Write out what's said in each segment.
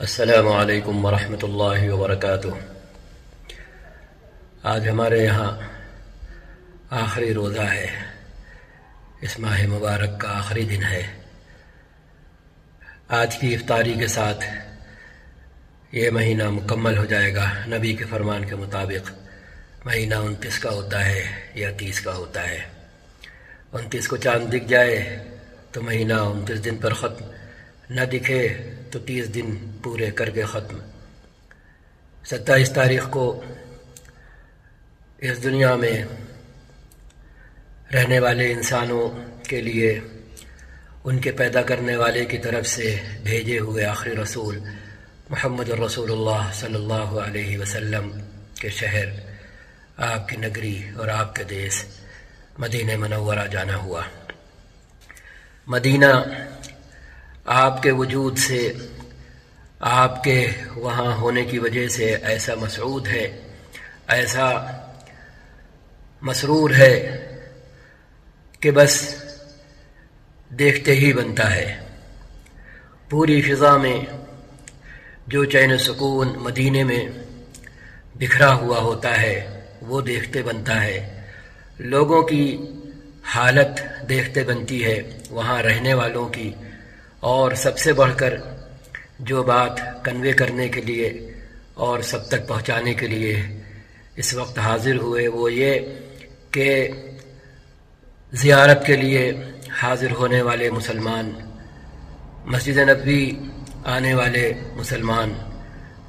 السلام علیکم ورحمۃ اللہ وبرکاتہ۔ آج ہمارے یہاں آخری روزہ ہے، اس ماہ مبارک کا آخری دن ہے۔ آج کی افطاری کے ساتھ یہ مہینہ مکمل ہو جائے گا۔ نبی کے فرمان کے مطابق مہینہ 29 کا ہوتا ہے یا 30 کا ہوتا ہے۔ 29 کو چاند دکھ جائے تو مہینہ 29 دن پر ختم، نہ دکھے تو 30 دن پورے کر کے ختم۔ 27 تاریخ کو اس دنیا میں رہنے والے انسانوں کے لیے ان کے پیدا کرنے والے کی طرف سے بھیجے ہوئے آخری رسول محمد الرسول اللہ صلی اللہ علیہ وسلم کے شہر، آپ کی نگری اور آپ کے دیس مدینہ منورہ جانا ہوا۔ مدینہ آپ کے وجود سے، آپ کے وہاں ہونے کی وجہ سے ایسا مسعود ہے، ایسا مسرور ہے کہ بس دیکھتے ہی بنتا ہے۔ پوری فضا میں جو چین و سکون مدینے میں بکھرا ہوا ہوتا ہے وہ دیکھتے بنتا ہے۔ لوگوں کی حالت دیکھتے بنتی ہے، وہاں رہنے والوں کی۔ اور سب سے بڑھ کر جو بات کنوے کرنے کے لیے اور سب تک پہنچانے کے لیے اس وقت حاضر ہوئے وہ یہ کہ زیارت کے لیے حاضر ہونے والے مسلمان، مسجد نبوی آنے والے مسلمان،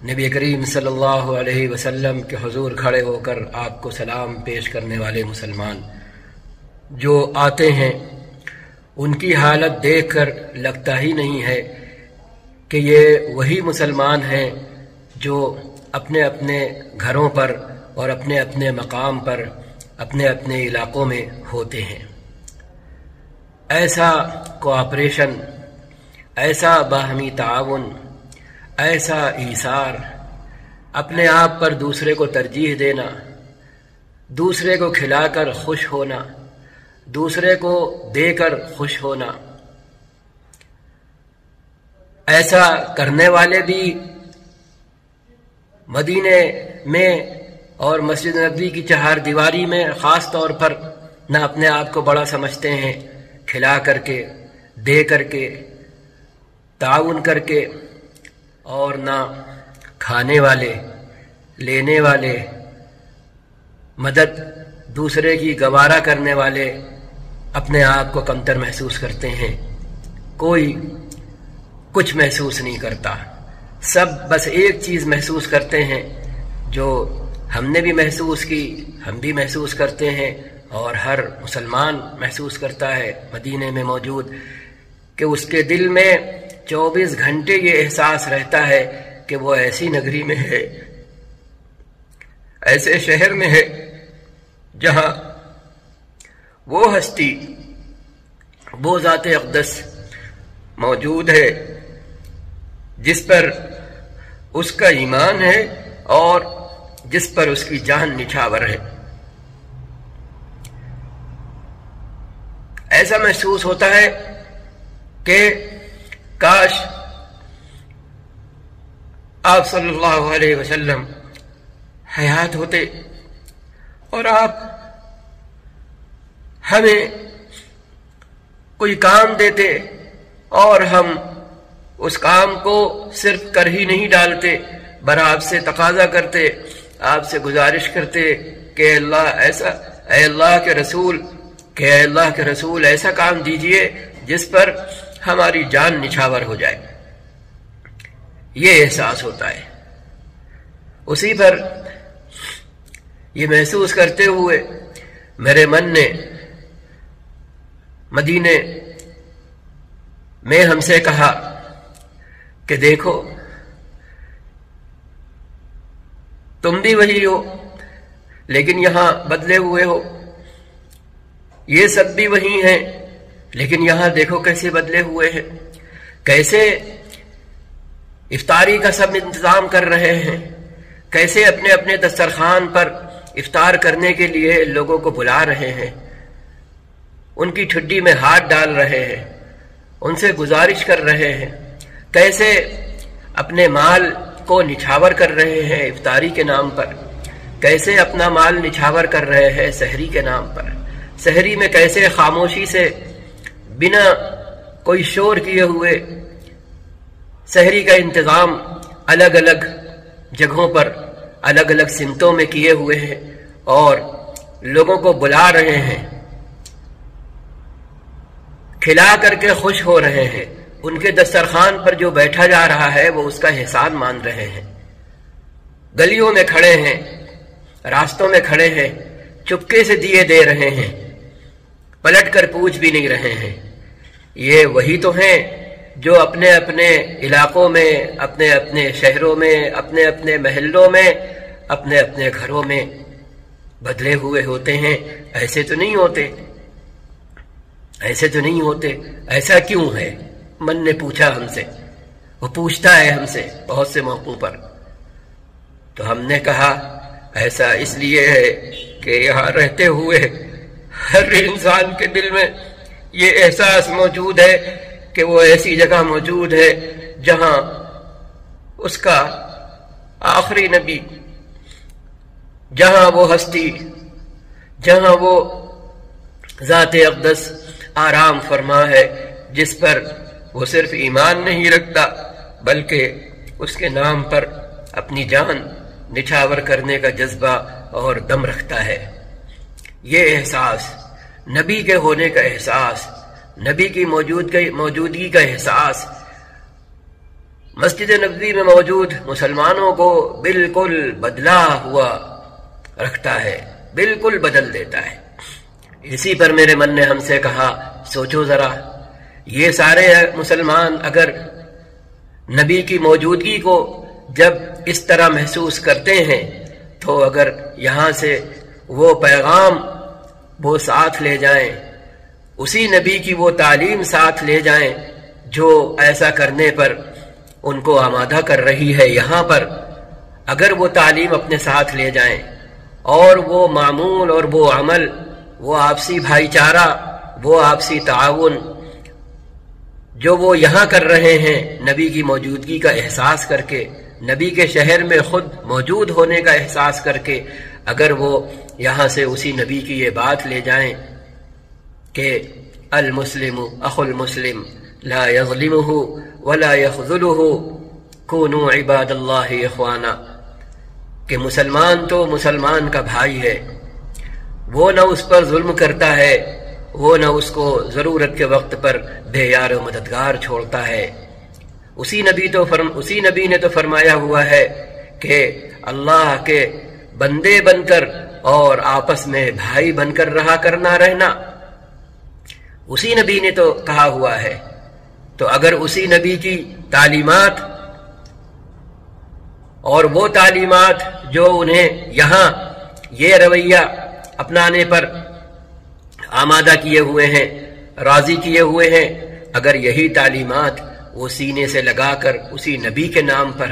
نبی کریم صلی اللہ علیہ وسلم کے حضور کھڑے ہو کر آپ کو سلام پیش کرنے والے مسلمان جو آتے ہیں، ان کی حالت دیکھ کر لگتا ہی نہیں ہے کہ یہ وہی مسلمان ہیں جو اپنے اپنے گھروں پر اور اپنے اپنے مقام پر اپنے اپنے علاقوں میں ہوتے ہیں۔ ایسا کوآپریشن، ایسا باہمی تعاون، ایسا ایثار، اپنے آپ پر دوسرے کو ترجیح دینا، دوسرے کو کھلا کر خوش ہونا، دوسرے کو دے کر خوش ہونا، ایسا کرنے والے بھی مدینے میں اور مسجد نبوی کی چہار دیواری میں خاص طور پر نہ اپنے آپ کو بڑا سمجھتے ہیں، کھلا کر کے، دے کر کے، تعاون کر کے، اور نہ کھانے والے، لینے والے، مدد دوسرے کی گوارا کرنے والے اپنے آپ کو کمتر محسوس کرتے ہیں۔ کوئی کچھ محسوس نہیں کرتا، سب بس ایک چیز محسوس کرتے ہیں جو ہم نے بھی محسوس کی، ہم بھی محسوس کرتے ہیں اور ہر مسلمان محسوس کرتا ہے مدینے میں موجود، کہ اس کے دل میں 24 گھنٹے یہ احساس رہتا ہے کہ وہ ایسی نگری میں ہے، ایسے شہر میں ہے جہاں وہ ہستی، وہ ذات اقدس موجود ہے جس پر اس کا ایمان ہے اور جس پر اس کی جان نچھاور ہے۔ ایسا محسوس ہوتا ہے کہ کاش آپ صلی اللہ علیہ وسلم حیات ہوتے اور آپ ہمیں کوئی کام دیتے اور ہم اس کام کو صرف کر ہی نہیں ڈالتے، بر آپ سے تقاضا کرتے، آپ سے گزارش کرتے کہ اے اللہ کے رسول ایسا کام دیجئے جس پر ہماری جان نچھاور ہو جائے۔ یہ احساس ہوتا ہے۔ اسی پر یہ محسوس کرتے ہوئے میرے من نے مدینے میں ہم سے کہا کہ دیکھو تم بھی وہی ہو لیکن یہاں بدلے ہوئے ہو، یہ سب بھی وہی ہیں لیکن یہاں دیکھو کیسے بدلے ہوئے ہیں، کیسے افطاری کا سب انتظام کر رہے ہیں، کیسے اپنے اپنے دسترخوان پر افطار کرنے کے لیے لوگوں کو بلا رہے ہیں، ان کی ٹھڈی میں ہاتھ ڈال رہے ہیں، ان سے گزارش کر رہے ہیں، کیسے اپنے مال کو نچھاور کر رہے ہیں افطاری کے نام پر، کیسے اپنا مال نچھاور کر رہے ہیں سحری کے نام پر، سحری میں کیسے خاموشی سے بنا کوئی شور کیے ہوئے سحری کا انتظام الگ الگ جگہوں پر الگ الگ سمتوں میں کیے ہوئے ہیں اور لوگوں کو بلا رہے ہیں، کھلا کر کے خوش ہو رہے ہیں، ان کے دسترخوان پر جو بیٹھا جا رہا ہے وہ اس کا احسان مان رہے ہیں، گلیوں میں کھڑے ہیں، راستوں میں کھڑے ہیں، چپکے سے دیے دے رہے ہیں، پلٹ کر پوچھ بھی نہیں رہے ہیں۔ یہ وہی تو ہیں جو اپنے اپنے علاقوں میں، اپنے اپنے شہروں میں، اپنے اپنے محلوں میں، اپنے اپنے گھروں میں بدلے ہوئے ہوتے ہیں۔ ایسے تو نہیں ہوتے، ایسے تو نہیں ہوتے، ایسا کیوں ہے؟ من نے پوچھا ہم سے، وہ پوچھتا ہے ہم سے بہت سے موقعوں پر، تو ہم نے کہا ایسا اس لیے ہے کہ یہاں رہتے ہوئے ہر انسان کے دل میں یہ احساس موجود ہے کہ وہ ایسی جگہ موجود ہے جہاں اس کا آخری نبی، جہاں وہ ہستی، جہاں وہ ذات اقدس آرام فرما ہے، جس پر وہ صرف ایمان نہیں رکھتا بلکہ اس کے نام پر اپنی جان نچھاور کرنے کا جذبہ اور دم رکھتا ہے۔ یہ احساس، نبی کے ہونے کا احساس، نبی کی موجودگی کا احساس مسجد نبوی میں موجود مسلمانوں کو بالکل بدلا ہوا رکھتا ہے، بالکل بدل دیتا ہے۔ اسی پر میرے من نے ہم سے کہا سوچو ذرا، یہ سارے مسلمان اگر نبی کی موجودگی کو جب اس طرح محسوس کرتے ہیں تو اگر یہاں سے وہ پیغام وہ ساتھ لے جائیں، اسی نبی کی وہ تعلیم ساتھ لے جائیں جو ایسا کرنے پر ان کو آمادہ کر رہی ہے یہاں پر، اگر وہ تعلیم اپنے ساتھ لے جائیں اور وہ معمول اور وہ عمل، وہ آپسی بھائی چارہ، وہ آپسی تعاون جو وہ یہاں کر رہے ہیں نبی کی موجودگی کا احساس کر کے، نبی کے شہر میں خود موجود ہونے کا احساس کر کے، اگر وہ یہاں سے اسی نبی کی یہ بات لے جائیں کہ المسلم اخو المسلم لا یظلمہ ولا یخذلہ کونوا عباد اللہ اخوانا، کہ مسلمان تو مسلمان کا بھائی ہے، وہ نہ اس پر ظلم کرتا ہے، وہ نہ اس کو ضرورت کے وقت پر بے یار و مددگار چھوڑتا ہے۔ اسی نبی نے تو فرمایا ہوا ہے کہ اللہ کے بندے بن کر اور آپس میں بھائی بن کر رہا کرنا رہنا، اسی نبی نے تو کہا ہوا ہے۔ تو اگر اسی نبی کی تعلیمات اور وہ تعلیمات جو انہیں یہاں یہ رویہ اپنانے پر آمادہ کیے ہوئے ہیں، راضی کیے ہوئے ہیں، اگر یہی تعلیمات وہ سینے سے لگا کر اسی نبی کے نام پر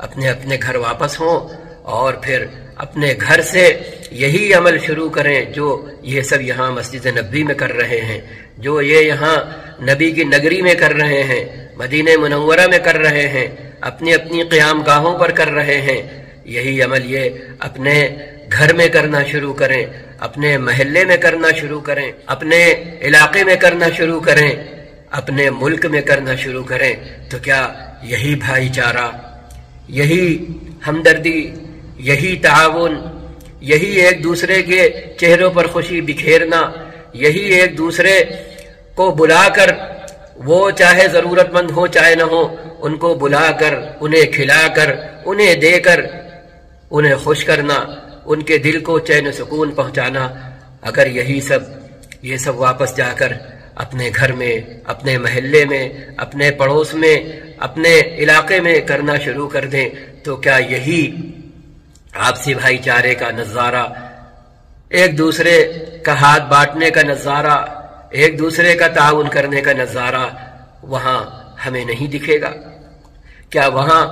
اپنے اپنے گھر واپس ہوں اور پھر اپنے گھر سے یہی عمل شروع کریں جو یہ سب یہاں مسجد نبوی میں کر رہے ہیں، جو یہ یہاں نبی کی نگری میں کر رہے ہیں، مدینہ منورہ میں کر رہے ہیں، اپنی اپنی قیام گاہوں پر کر رہے ہیں، یہی عمل یہ اپنے گھر میں کرنا شروع کریں، اپنے محلے میں کرنا شروع کریں، اپنے علاقے میں کرنا شروع کریں، اپنے ملک میں کرنا شروع کریں، تو کیا یہی بھائی چارہ، یہی ہمدردی، یہی تعاون، یہی ایک دوسرے کے چہروں پر خوشی بکھیرنا، یہی ایک دوسرے کو بلا کر، وہ چاہے ضرورت مند ہو چاہے نہ ہو، ان کو بلا کر، انہیں کھلا کر، انہیں دے کر، انہیں خوش کرنا، ان کے دل کو چین و سکون پہنچانا، اگر یہ سب واپس جا کر اپنے گھر میں، اپنے محلے میں، اپنے پڑوس میں، اپنے علاقے میں کرنا شروع کر دیں، تو کیا یہی آپسی بھائی چارے کا نظارہ، ایک دوسرے کا ہاتھ بانٹنے کا نظارہ، ایک دوسرے کا تعاون کرنے کا نظارہ وہاں ہمیں نہیں دکھے گا؟ کیا وہاں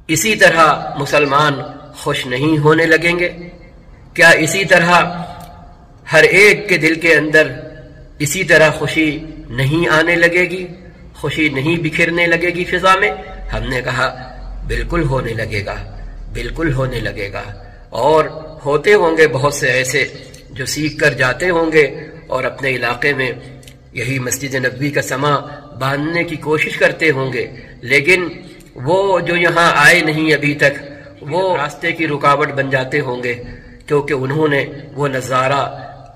اسی طرح مسلمان خوش نہیں ہونے لگیں گے؟ کیا اسی طرح ہر ایک کے دل کے اندر اسی طرح خوشی نہیں آنے لگے گی، خوشی نہیں بکھرنے لگے گی فضا میں؟ ہم نے کہا بالکل ہونے لگے گا، بالکل ہونے لگے گا، اور ہوتے ہوں گے بہت سے ایسے جو سیکھ کر جاتے ہوں گے اور اپنے علاقے میں یہی مسجد نبوی کا سما باندھنے کی کوشش کرتے ہوں گے، لیکن وہ جو یہاں آئے نہیں ابھی تک وہ راستے کی رکاوٹ بن جاتے ہوں گے، کیونکہ انہوں نے وہ نظارہ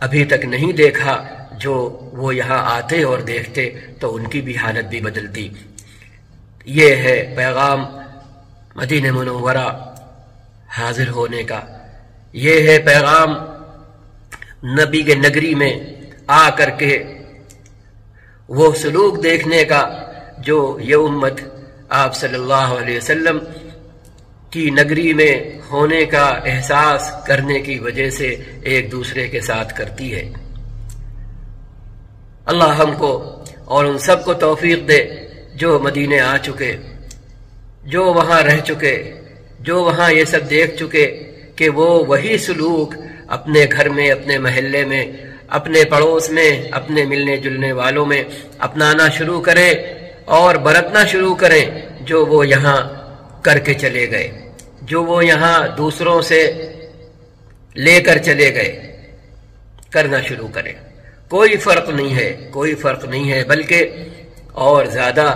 ابھی تک نہیں دیکھا جو وہ یہاں آتے اور دیکھتے تو ان کی بھی حالت بھی بدلتی۔ یہ ہے پیغام مدینہ منورہ حاضر ہونے کا، یہ ہے پیغام نبی کے نگری میں آ کر کے وہ سلوک دیکھنے کا جو یہ امت آپ صلی اللہ علیہ وسلم کی نگری میں ہونے کا احساس کرنے کی وجہ سے ایک دوسرے کے ساتھ کرتی ہے۔ اللہ ہم کو اور ان سب کو توفیق دے جو مدینے آ چکے، جو وہاں رہ چکے، جو وہاں یہ سب دیکھ چکے، کہ وہ وہی سلوک اپنے گھر میں، اپنے محلے میں، اپنے پڑوس میں، اپنے ملنے جلنے والوں میں اپنانا شروع کریں اور برتنا شروع کریں جو وہ یہاں کر کے چلے گئے، جو وہ یہاں دوسروں سے لے کر چلے گئے، کرنا شروع کریں۔ کوئی فرق نہیں ہے، کوئی فرق نہیں ہے، بلکہ اور زیادہ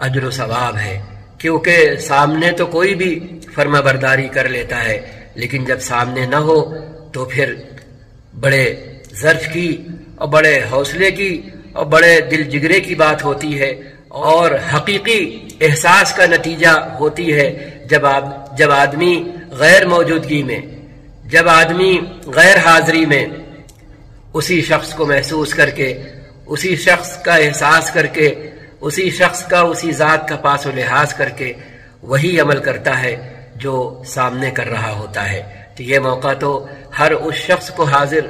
اجر و ثواب ہے، کیونکہ سامنے تو کوئی بھی فرما برداری کر لیتا ہے، لیکن جب سامنے نہ ہو تو پھر بڑے ظرف کی اور بڑے حوصلے کی اور بڑے دل جگرے کی بات ہوتی ہے، اور حقیقی احساس کا نتیجہ ہوتی ہے جب آدمی غیر موجودگی میں، جب آدمی غیر حاضری میں اسی شخص کو محسوس کر کے، اسی شخص کا احساس کر کے، اسی شخص کا، اسی ذات کا پاس و لحاظ کر کے وہی عمل کرتا ہے جو سامنے کر رہا ہوتا ہے۔ تو یہ موقع تو ہر اس شخص کو حاضر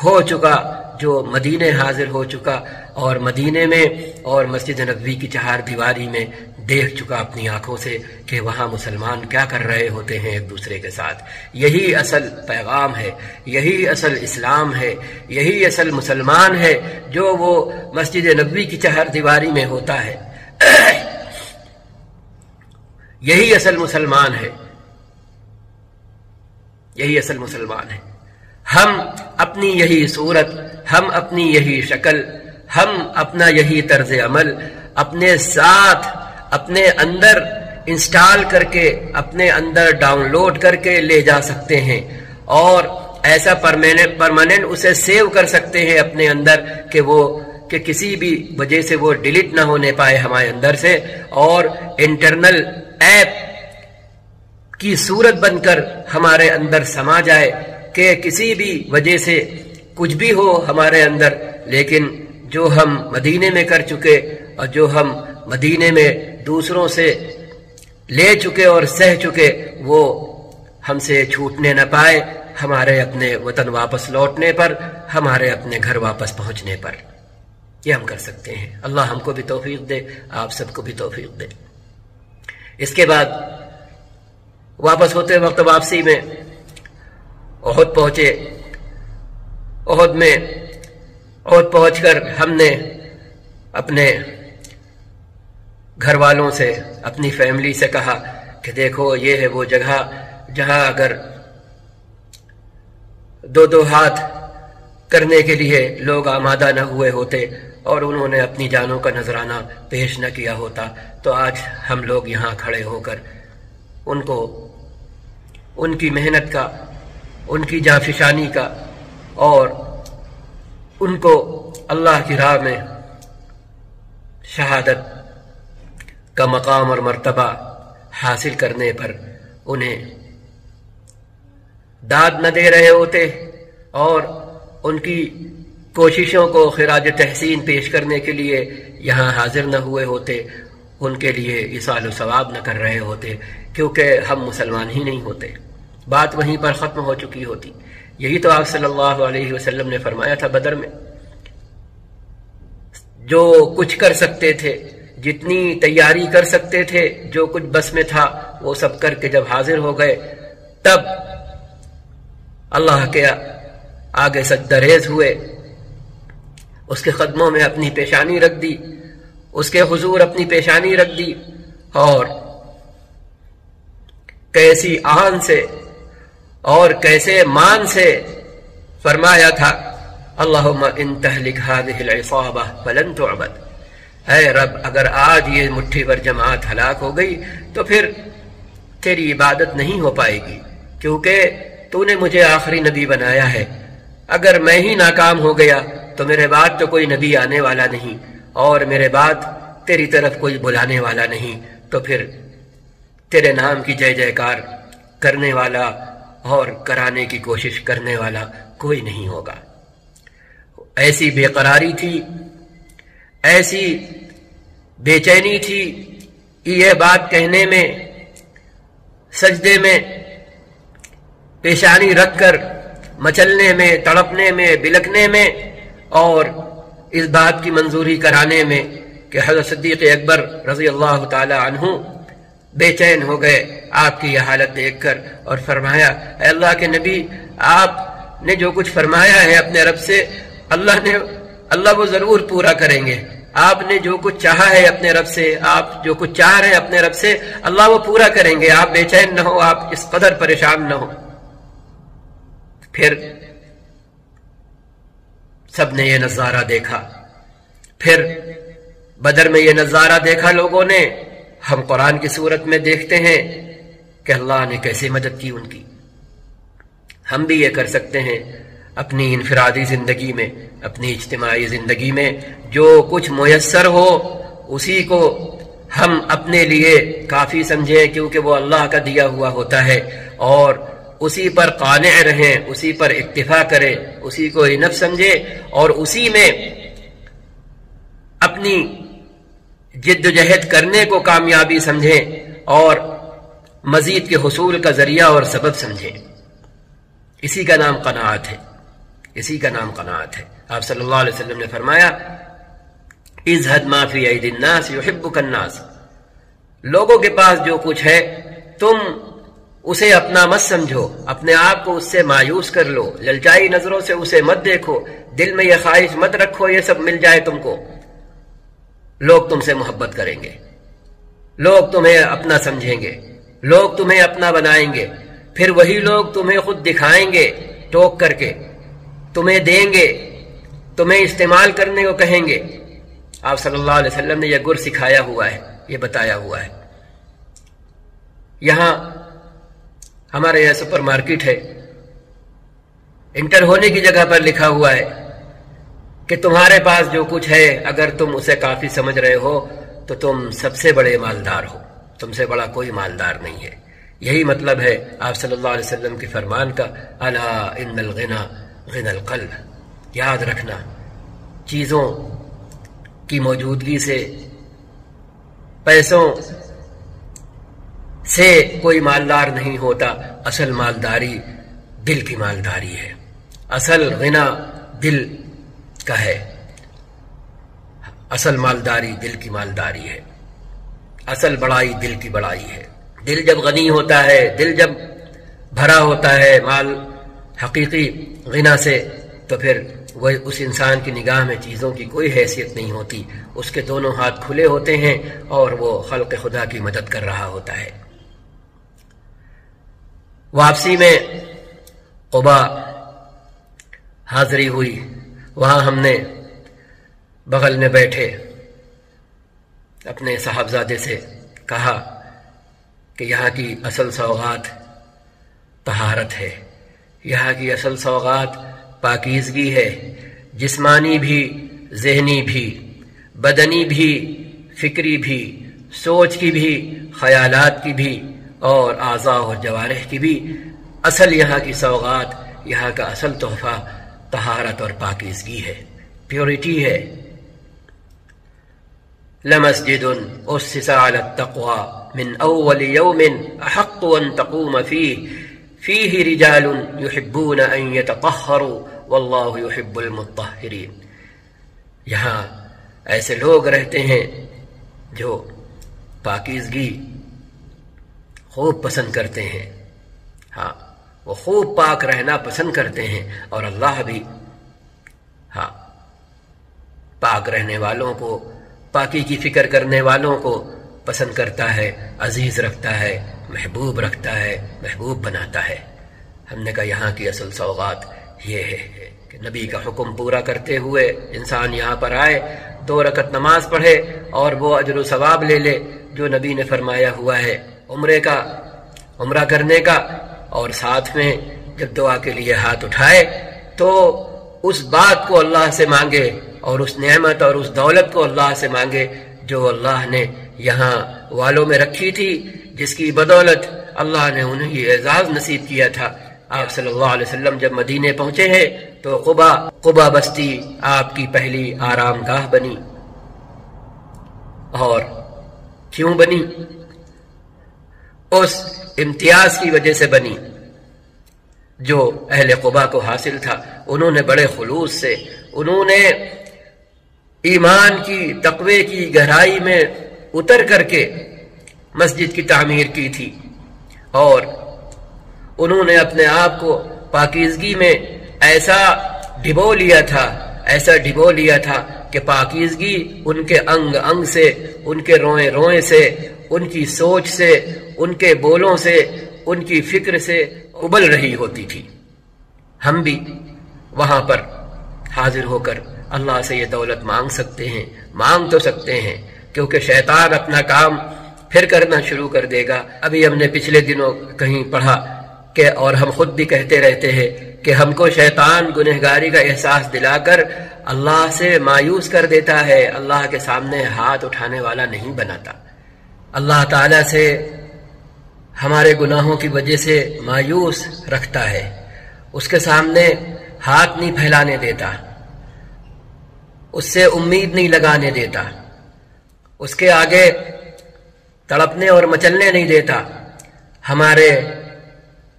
ہو چکا جو مدینے حاضر ہو چکا اور مدینے میں اور مسجد نبوی کی چہار دیواری میں دیکھ چکا اپنی آنکھوں سے کہ وہاں مسلمان کیا کر رہے ہوتے ہیں ایک دوسرے کے ساتھ۔ یہی اصل پیغام ہے، یہی اصل اسلام ہے، یہی اصل مسلمان ہے جو وہ مسجد نبوی کی چہار دیواری میں ہوتا ہے۔ یہی اصل مسلمان ہے، یہی اصل مسلمان ہے۔ ہم اپنی یہی صورت، ہم اپنی یہی شکل، ہم اپنا یہی طرز عمل اپنے ساتھ، اپنے اندر انسٹال کر کے، اپنے اندر ڈاؤن لوڈ کر کے لے جا سکتے ہیں، اور ایسا پرماننٹ اسے سیو کر سکتے ہیں اپنے اندر کہ کسی بھی وجہ سے وہ ڈیلیٹ نہ ہونے پائے ہمارے اندر سے، اور انٹرنل ایپ کی صورت بن کر ہمارے اندر سما جائے کہ کسی بھی وجہ سے کچھ بھی ہو ہمارے اندر، لیکن جو ہم مدینے میں کر چکے اور جو ہم مدینے میں دوسروں سے لے چکے اور سہ چکے وہ ہم سے چھوٹنے نہ پائے ہمارے اپنے وطن واپس لوٹنے پر، ہمارے اپنے گھر واپس پہنچنے پر۔ یہ ہم کر سکتے ہیں۔ اللہ ہم کو بھی توفیق دے، آپ سب کو بھی توفیق دے۔ اس کے بعد واپس ہوتے وقت واپسی میں احد پہنچے۔ احد پہنچ کر ہم نے اپنے گھر والوں سے، اپنی فیملی سے کہا کہ دیکھو یہ ہے وہ جگہ جہاں اگر دو ہاتھ کرنے کے لیے لوگ آمادہ نہ ہوئے ہوتے اور انہوں نے اپنی جانوں کا نذرانہ پیش نہ کیا ہوتا تو آج ہم لوگ یہاں کھڑے ہو کر ان کو، ان کی محنت کا، ان کی جانفشانی کا اور ان کو اللہ کی راہ میں شہادت کا مقام اور مرتبہ حاصل کرنے پر انہیں داد نہ دے رہے ہوتے اور ان کی کوششوں کو خراج تحسین پیش کرنے کے لیے یہاں حاضر نہ ہوئے ہوتے، ان کے لیے ایصال و ثواب نہ کر رہے ہوتے، کیونکہ ہم مسلمان ہی نہیں ہوتے، بات وہیں پر ختم ہو چکی ہوتی۔ یہی تو آپ صلی اللہ علیہ وسلم نے فرمایا تھا بدر میں، جو کچھ کر سکتے تھے، جتنی تیاری کر سکتے تھے، جو کچھ بس میں تھا وہ سب کر کے جب حاضر ہو گئے تب اللہ کے آگے سجدہ ریز ہوئے، اس کے قدموں میں اپنی پیشانی رکھ دی، اس کے حضور اپنی پیشانی رکھ دی اور کیسی آن سے اور کیسے مان سے فرمایا تھا اللہم ان تہلک ہذہ العصابہ فلن تعبد، اے رب اگر آج یہ مٹھی بھر جماعت ہلاک ہو گئی تو پھر تیری عبادت نہیں ہو پائے گی، کیونکہ تو نے مجھے آخری نبی بنایا ہے، اگر میں ہی ناکام ہو گیا تو میرے بعد تو کوئی نبی آنے والا نہیں، اور میرے بعد تیری طرف کوئی بلانے والا نہیں، تو پھر تیرے نام کی جے جے کار کرنے والا اور کرانے کی کوشش کرنے والا کوئی نہیں ہوگا۔ ایسی بے قراری تھی، ایسی بے چینی تھی کہ یہ بات کہنے میں، سجدے میں پیشانی رکھ کر مچلنے میں، تڑپنے میں، بلکنے میں، اور اس بات کی منظوری کرانے میں کہ حضرت صدیق اکبر رضی اللہ تعالی عنہ بے چین ہو گئے آپ کی یہ حالت دیکھ کر، اور فرمایا اے اللہ کے نبی، آپ نے جو کچھ فرمایا ہے اپنے رب سے اللہ وہ ضرور پورا کریں گے، آپ نے جو کچھ چاہا ہے اپنے رب سے، آپ جو کچھ چاہ رہے ہیں اپنے رب سے، اللہ وہ پورا کریں گے، آپ بے چین نہ ہو، آپ اس قدر پریشان نہ ہو۔ پھر سب نے یہ نظارہ دیکھا، پھر بدر میں یہ نظارہ دیکھا لوگوں نے، ہم قرآن کی صورت میں دیکھتے ہیں کہ اللہ نے کیسے مدد کی ان کی۔ ہم بھی یہ کر سکتے ہیں اپنی انفرادی زندگی میں، اپنی اجتماعی زندگی میں، جو کچھ میسر ہو اسی کو ہم اپنے لیے کافی سمجھیں، کیونکہ وہ اللہ کا دیا ہوا ہوتا ہے، اور اسی پر قانع رہیں، اسی پر اکتفا کریں، اسی کو انف سمجھیں، اور اسی میں اپنی جد و جہد کرنے کو کامیابی سمجھیں، اور مزید کے حصول کا ذریعہ اور سبب سمجھیں۔ اسی کا نام قناعت ہے، اسی کا نام قناعت ہے۔ آپ صلی اللہ علیہ وسلم نے فرمایا اذهب ما فی ایدی الناس یحبک الناس، لوگوں کے پاس جو کچھ ہے تم اسے اپنا مت سمجھو، اپنے آپ کو اس سے مایوس کر لو، للچائی نظروں سے اسے مت دیکھو، دل میں یہ خواہش مت رکھو یہ سب مل جائے تم کو، لوگ تم سے محبت کریں گے، لوگ تمہیں اپنا سمجھیں گے، لوگ تمہیں اپنا بنائیں گے، پھر وہی لوگ تمہیں خود دکھائیں گے ٹوک کر کے، تمہیں دیں گے، تمہیں استعمال کرنے کو کہیں گے۔ آپ صلی اللہ علیہ وسلم نے یہ گر سکھایا ہوا ہے، یہ بتایا ہوا ہے۔ یہاں ہمارے یہاں سپر مارکیٹ ہے، انٹر ہونے کی جگہ پر لکھا ہوا ہے کہ تمہارے پاس جو کچھ ہے اگر تم اسے کافی سمجھ رہے ہو تو تم سب سے بڑے مالدار ہو، تم سے بڑا کوئی مالدار نہیں ہے۔ یہی مطلب ہے آپ صلی اللہ علیہ وسلم کے فرمان کا، الا ان الغنى غنى القلب، یاد رکھنا چیزوں کی موجودگی سے، پیسوں سے کوئی مالدار نہیں ہوتا، اصل مالداری دل کی مالداری ہے، اصل غنا دل کا ہے، اصل مالداری دل کی مالداری ہے، اصل بڑائی دل کی بڑائی ہے۔ دل جب غنی ہوتا ہے، دل جب بھرا ہوتا ہے مال حقیقی غنا سے، تو پھر وہ اس انسان کی نگاہ میں چیزوں کی کوئی حیثیت نہیں ہوتی، اس کے دونوں ہاتھ کھلے ہوتے ہیں اور وہ خلق خدا کی مدد کر رہا ہوتا ہے۔ واپسی میں قباء حاضری ہوئی، وہاں ہم نے بغل میں بیٹھے اپنے صاحبزادے سے کہا کہ یہاں کی اصل سوغات طہارت ہے، یہاں کی اصل سوغات پاکیزگی ہے، جسمانی بھی، ذہنی بھی، بدنی بھی، فکری بھی، سوچ کی بھی، خیالات کی بھی، اور اعضاء اور جوارح کی بھی اصل یہاں کی سوغات، یہاں کا اصل تحفہ طہارت اور پاکیزگی ہے، پیورٹی ہے۔ لمسجد اسس على التقوى من اول يوم احق ان تقوم فيه رجال يحبون ان يتطهروا والله يحب المطهرين، یہاں ایسے لوگ رہتے ہیں جو پاکیزگی خوب پسند کرتے ہیں، ہاں وہ خوب پاک رہنا پسند کرتے ہیں، اور اللہ بھی ہاں پاک رہنے والوں کو، پاکی کی فکر کرنے والوں کو پسند کرتا ہے، عزیز رکھتا ہے، محبوب رکھتا ہے، محبوب بناتا ہے۔ ہم نے کہا یہاں کی اصل سوغات یہ ہے کہ نبی کا حکم پورا کرتے ہوئے انسان یہاں پر آئے، 2 رکعت نماز پڑھے اور وہ اجر و ثواب لے لے جو نبی نے فرمایا ہوا ہے عمرہ کرنے کا، اور ساتھ میں جب دعا کے لیے ہاتھ اٹھائے تو اس بات کو اللہ سے مانگے اور اس نعمت اور اس دولت کو اللہ سے مانگے جو اللہ نے یہاں والوں میں رکھی تھی، جس کی بدولت اللہ نے انہیں اعزاز نصیب کیا تھا۔ آپ صلی اللہ علیہ وسلم جب مدینے پہنچے ہیں تو قبا بستی آپ کی پہلی آرام گاہ بنی۔ اور کیوں بنی؟ اس امتیاز کی وجہ سے بنی جو اہل قبا کو حاصل تھا۔ انہوں نے بڑے خلوص سے، انہوں نے ایمان کی، تقوی کی گہرائی میں اتر کر کے مسجد کی تعمیر کی تھی، اور انہوں نے اپنے آپ کو پاکیزگی میں ایسا ڈبو لیا تھا کہ پاکیزگی ان کے انگ انگ سے، ان کے روئیں روئیں سے، ان کی سوچ سے، ان کے بولوں سے، ان کی فکر سے ابل رہی ہوتی تھی۔ ہم بھی وہاں پر حاضر ہو کر اللہ سے یہ دولت مانگ تو سکتے ہیں، کیونکہ شیطان اپنا کام پھر کرنا شروع کر دے گا۔ ابھی ہم نے پچھلے دنوں کہیں پڑھا کہ، اور ہم خود بھی کہتے رہتے ہیں کہ ہم کو شیطان گنہگاری کا احساس دلا کر اللہ سے مایوس کر دیتا ہے، اللہ کے سامنے ہاتھ اٹھانے والا نہیں بناتا، اللہ تعالیٰ سے ہمارے گناہوں کی وجہ سے مایوس رکھتا ہے، اس کے سامنے ہاتھ نہیں پھیلانے دیتا، اس سے امید نہیں لگانے دیتا، اس کے آگے تڑپنے اور مچلنے نہیں دیتا، ہمارے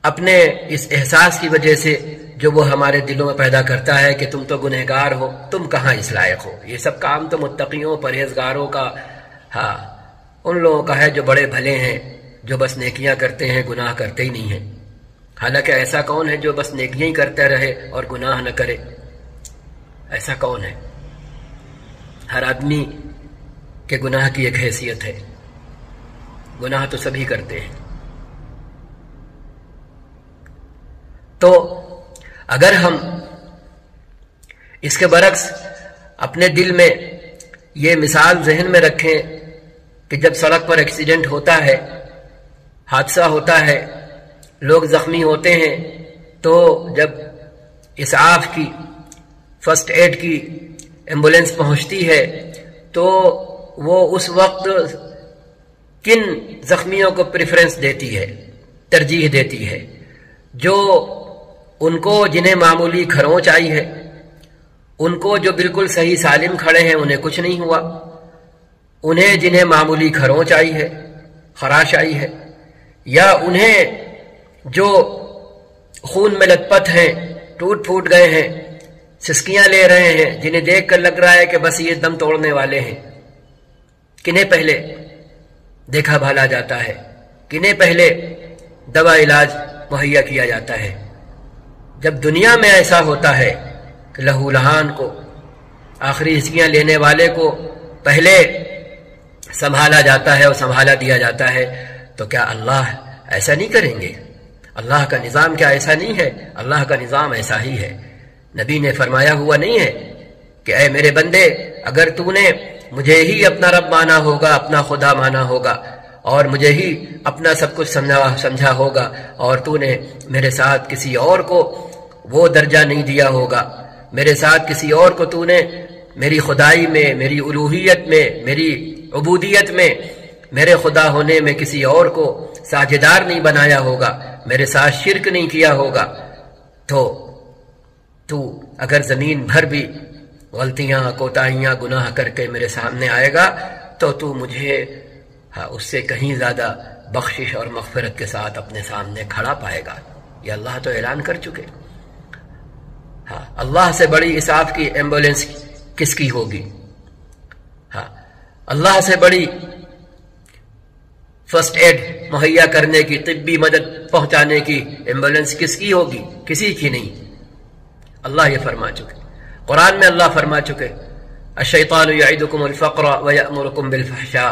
اپنے اس احساس کی وجہ سے جو وہ ہمارے دلوں میں پیدا کرتا ہے کہ تم تو گنہگار ہو، تم کہاں اس لائق ہو، یہ سب کام تو متقیوں پرہیزگاروں کا، ان لوگوں کا ہے جو بڑے بھلے ہیں، جو بس نیکیاں کرتے ہیں، گناہ کرتے ہی نہیں ہیں۔ حالانکہ ایسا کون ہے جو بس نیکیاں ہی کرتے رہے اور گناہ نہ کرے؟ ایسا کون ہے؟ ہر آدمی کے گناہ کی ایک حیثیت ہے، گناہ تو سبھی کرتے ہیں۔ تو اگر ہم اس کے برعکس اپنے دل میں یہ مثال ذہن میں رکھیں کہ جب سڑک پر ایکسیڈنٹ ہوتا ہے، حادثہ ہوتا ہے، لوگ زخمی ہوتے ہیں، تو جب اسعاف کی، فرسٹ ایڈ کی ایمبولینس پہنچتی ہے تو وہ اس وقت کن زخمیوں کو پریفرنس دیتی ہے، ترجیح دیتی ہے؟ جو ان کو جنہیں معمولی کھروچ آئی ہے، ان کو جو بالکل صحیح سالم کھڑے ہیں، انہیں کچھ نہیں ہوا، انہیں جنہیں معمولی کھروچ آئی ہے، خراش آئی ہے، یا انہیں جو خون میں لت پت ہیں، ٹوٹ پھوٹ گئے ہیں، سسکیاں لے رہے ہیں، جنہیں دیکھ کر لگ رہا ہے کہ بس یہ دم توڑنے والے ہیں، کنہیں پہلے دیکھا بھالا جاتا ہے، کنہیں پہلے دوا علاج مہیا کیا جاتا ہے؟ جب دنیا میں ایسا ہوتا ہے کہ لہو لہان کو، آخری ہسکیاں لینے والے کو پہلے سنبھالا جاتا ہے اور سنبھالا دیا جاتا ہے، تو کیا اللہ ایسا نہیں کریں گے؟ اللہ کا نظام کیا ایسا نہیں ہے؟ اللہ کا نظام ایسا ہی ہے۔ نبی نے فرمایا ہوا نہیں ہے کہ اے میرے بندے، اگر تو نے مجھے ہی اپنا رب مانا ہوگا، اپنا خدا مانا ہوگا، اور مجھے ہی اپنا سب کچھ سمجھا ہوگا، اور تو نے میرے ساتھ کسی اور کو وہ درجہ نہیں دیا ہوگا، میرے ساتھ کسی اور کو تو نے میری خدائی میں، میری الوہیت میں، میری عبودیت میں، میرے خدا ہونے میں کسی اور کو ساجدار نہیں بنایا ہوگا، میرے ساتھ شرک نہیں کیا ہوگا، تو اگر زمین بھر بھی غلطیاں، کوتاہیاں، گناہ کر کے میرے سامنے آئے گا تو مجھے اس سے کہیں زیادہ بخشش اور مغفرت کے ساتھ اپنے سامنے کھڑا پائے گا۔ یہ اللہ تو اعلان کر چکے۔ اللہ سے بڑی اسعاف کی ایمبولینس کس کی ہوگی؟ اللہ سے بڑی فرسٹ ایڈ مہیا کرنے کی، طبی مدد پہنچانے کی ایمبولینس کس کی ہوگی؟ کسی کی نہیں۔ اللہ یہ فرما چکے، قرآن میں اللہ فرما چکے، الشیطان یعدکم الفقر ویأمرکم بالفحشاء،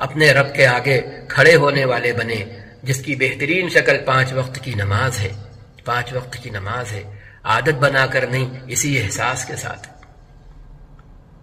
اپنے رب کے آگے کھڑے ہونے والے بنے، جس کی بہترین شکل 5 وقت کی نماز ہے، 5 وقت کی نماز ہے، عادت بنا کر نہیں، اسی احساس کے ساتھ۔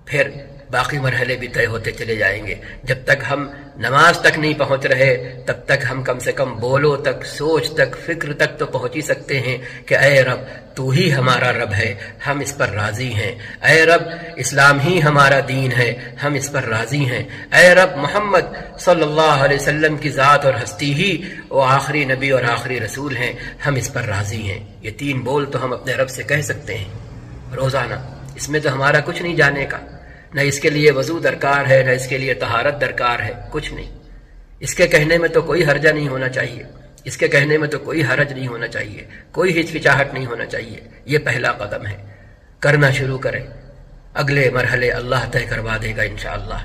پھر باقی مرحلے بھی طے ہوتے چلے جائیں گے۔ جب تک ہم نماز تک نہیں پہنچ رہے تب تک ہم کم سے کم بولوں تک، سوچ تک، فکر تک تو پہنچ ہی سکتے ہیں کہ اے رب تو ہی ہمارا رب ہے، ہم اس پر راضی ہیں۔ اے رب اسلام ہی ہمارا دین ہے، ہم اس پر راضی ہیں۔ اے رب محمد صلی اللہ علیہ وسلم کی ذات اور ہستی ہی وہ آخری نبی اور آخری رسول ہیں، ہم اس پر راضی ہیں۔ یہ 3 بول تو ہم اپنے رب سے کہہ سکتے ہیں روزانہ۔ اس میں تو ہمارا کچھ نہیں جانے کا، نہ اس کے لیے وضو درکار ہے، نہ اس کے لیے طہارت درکار ہے، کچھ نہیں۔ اس کے کہنے میں تو کوئی حرجہ نہیں ہونا چاہیے، اس کے کہنے میں تو کوئی حرج نہیں ہونا چاہیے، کوئی ہچکچاہٹ نہیں ہونا چاہیے۔ یہ پہلا قدم ہے، کرنا شروع کریں، اگلے مرحلے اللہ طے کروا دے گا انشاءاللہ۔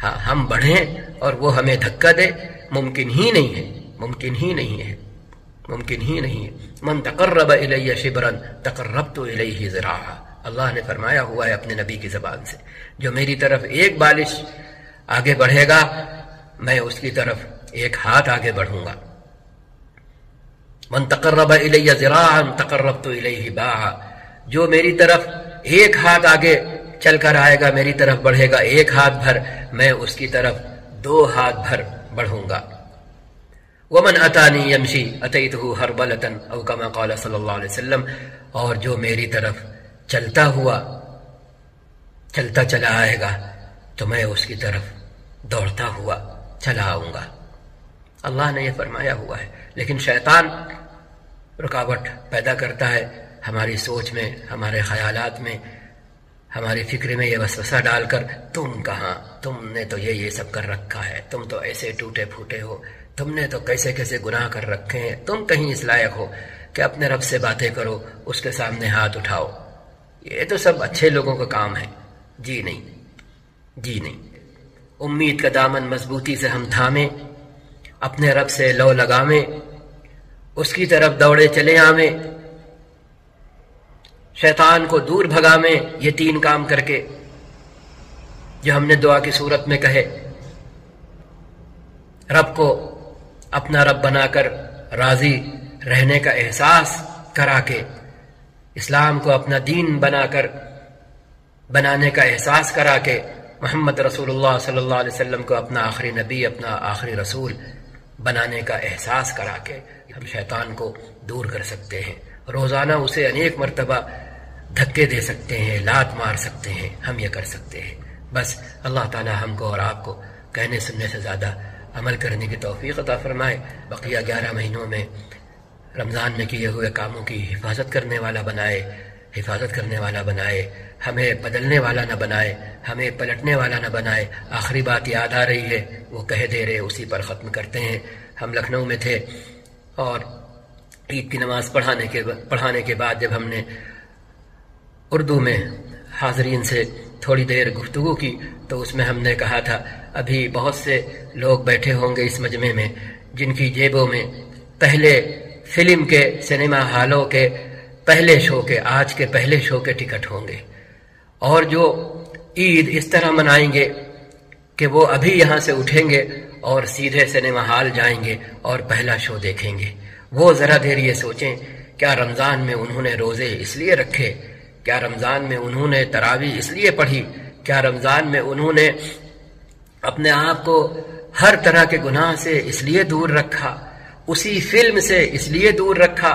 ہاں ہم بڑھیں اور وہ ہمیں دھکا دے، ممکن ہی نہیں ہے، ممکن ہی نہیں ہے، ممکن ہی نہیں ہے۔ من تقرب الی شبرا تقربت الیہ ذراعا، اللہ نے فرمایا ہوا ہے اپنے نبی کی زبان سے، جو میری طرف 1 بالش آگے بڑھے گا میں اس کی طرف 1 ہاتھ آگے بڑھوں گا۔ من تقرب الی ذراعا تقربت الیہ باعا، جو میری طرف 1 ہاتھ آگے چل کر آئے گا، میری طرف بڑھے گا 1 ہاتھ بھر، میں اس کی طرف 2 ہاتھ بھر بڑھوں گا۔ ومن اتانی یمشی اتیتہ ہرولۃ او کما قال صلی اللہ علیہ وسلم، اور جو میری طرف چلتا ہوا چلتا چلا آئے گا تو میں اس کی طرف دوڑتا ہوا چلا آؤں گا۔ اللہ نے یہ فرمایا ہوا ہے، لیکن شیطان رکاوٹ پیدا کرتا ہے ہماری سوچ میں، ہمارے خیالات میں، ہماری فکر میں یہ وسوسہ ڈال کر، تم کہاں، تم نے تو یہ سب کر رکھا ہے، تم تو ایسے ٹوٹے پھوٹے ہو، تم نے تو کیسے کیسے گناہ کر رکھے ہیں، تم کہیں اس لائق ہو کہ اپنے رب سے باتیں کرو، اس کے سامنے ہاتھ اٹھاؤ، یہ تو سب اچھے لوگوں کا کام ہے۔ جی نہیں، جی نہیں۔ امید کا دامن مضبوطی سے ہم تھامیں، اپنے رب سے لو لگامیں، اس کی طرف دوڑے چلے آویں، شیطان کو دور بھگامیں، یہ 3 کام کر کے جو ہم نے دعا کی صورت میں کہے۔ رب کو اپنا رب بنا کر راضی رہنے کا احساس کرا کے، اسلام کو اپنا دین بنا کر بنانے کا احساس کرا کے، محمد رسول اللہ صلی اللہ علیہ وسلم کو اپنا آخری نبی، اپنا آخری رسول بنانے کا احساس کرا کے ہم شیطان کو دور کر سکتے ہیں۔ روزانہ اسے انیک مرتبہ دھکے دے سکتے ہیں، لات مار سکتے ہیں، ہم یہ کر سکتے ہیں۔ بس اللہ تعالی ہم کو اور آپ کو کہنے سننے سے زیادہ عمل کرنے کی توفیق عطا فرمائے۔ بقیہ 11 مہینوں میں رمضان میں کیے ہوئے کاموں کی حفاظت کرنے والا بنائے، حفاظت کرنے والا بنائے، ہمیں بدلنے والا نہ بنائے، ہمیں پلٹنے والا نہ بنائے۔ آخری بات یاد آ رہی ہے، وہ کہہ دے رہے، اسی پر ختم کرتے ہیں۔ ہم لکھنؤ میں تھے اور عید کی نماز پڑھانے کے بعد جب ہم نے اردو میں حاضرین سے تھوڑی دیر گفتگو کی تو اس میں ہم نے کہا تھا، ابھی بہت سے لوگ بیٹھے ہوں گے اس مجمع میں جن کی جیبوں میں پہلے فلم کے، سنیما ہالوں کے پہلے شو کے، آج کے پہلے شو کے ٹکٹ ہوں گے، اور جو عید اس طرح منائیں گے کہ وہ ابھی یہاں سے اٹھیں گے اور سیدھے سنیما ہال جائیں گے اور پہلا شو دیکھیں گے۔ وہ ذرا دیر یہ سوچیں، کیا رمضان میں انہوں نے روزے اس لیے رکھے؟ کیا رمضان میں انہوں نے تراویح اس لیے پڑھی؟ کیا رمضان میں انہوں نے اپنے آپ کو ہر طرح کے گناہ سے اس لیے دور رکھا، اسی فلم سے اس لیے دور رکھا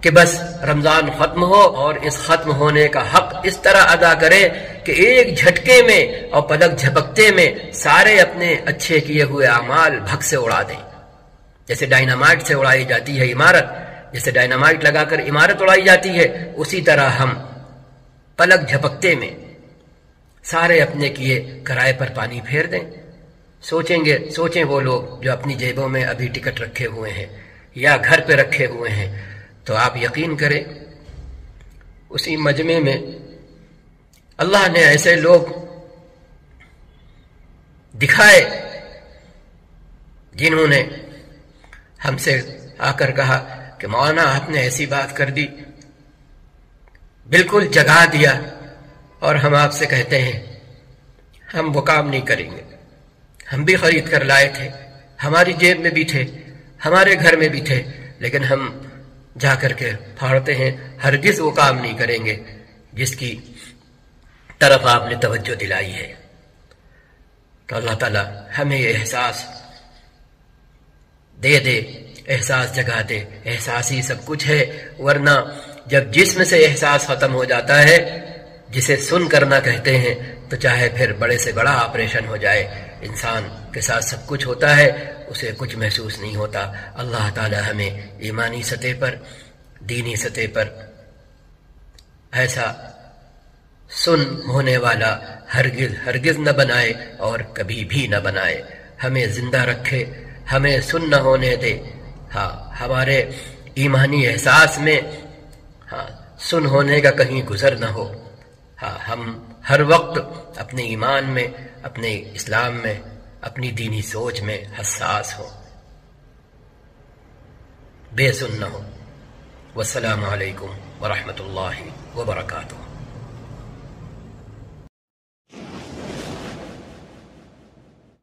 کہ بس رمضان ختم ہو اور اس ختم ہونے کا حق اس طرح ادا کرے کہ ایک جھٹکے میں اور پلک جھپکتے میں سارے اپنے اچھے کیے ہوئے اعمال بھگ سے اڑا دیں؟ جیسے ڈائنامائٹ سے اڑائی جاتی ہے عمارت، جیسے ڈائنامائٹ لگا کر عمارت اڑائی جاتی ہے، اسی طرح ہم پلک جھپکتے میں سارے اپنے کیے کرائے پر پانی پھیر دیں۔ سوچیں وہ لوگ جو اپنی جیبوں میں ابھی ٹکٹ رکھے ہوئے ہیں یا گھر پہ رکھے ہوئے ہیں، تو آپ یقین کریں اسی مجمع میں اللہ نے ایسے لوگ دکھائے جنہوں نے ہم سے آ کر کہا کہ مولانا آپ نے ایسی بات کر دی، بالکل جگا دیا، اور ہم آپ سے کہتے ہیں ہم وہ کام نہیں کریں گے۔ ہم بھی خرید کر لائے تھے، ہماری جیب میں بھی تھے، ہمارے گھر میں بھی تھے، لیکن ہم جا کر کے پھاڑتے ہیں، ہرگز وہ کام نہیں کریں گے جس کی طرف آپ نے توجہ دلائی ہے۔ تو اللہ تعالیٰ ہمیں یہ احساس دے دے، احساس جگا دے۔ احساس ہی سب کچھ ہے، ورنہ جب جسم سے احساس ختم ہو جاتا ہے، جسے سن کرنا کہتے ہیں، تو چاہے پھر بڑے سے بڑا آپریشن ہو جائے، انسان کے ساتھ سب کچھ ہوتا ہے، اسے کچھ محسوس نہیں ہوتا۔ اللہ تعالی ہمیں ایمانی سطح پر، دینی سطح پر ایسا سن ہونے والا ہرگز نہ بنائے اور کبھی بھی نہ بنائے۔ ہمیں زندہ رکھے، ہمیں سن نہ ہونے دے، ہاں ہمارے ایمانی احساس میں سن ہونے کا کہیں گزر نہ ہو۔ ہاں ہم ہر وقت اپنے ایمان میں، اپنے اسلام میں، اپنی دینی سوچ میں حساس ہو، بے سن نہ ہو۔ والسلام علیکم ورحمۃ اللہ وبرکاتہ۔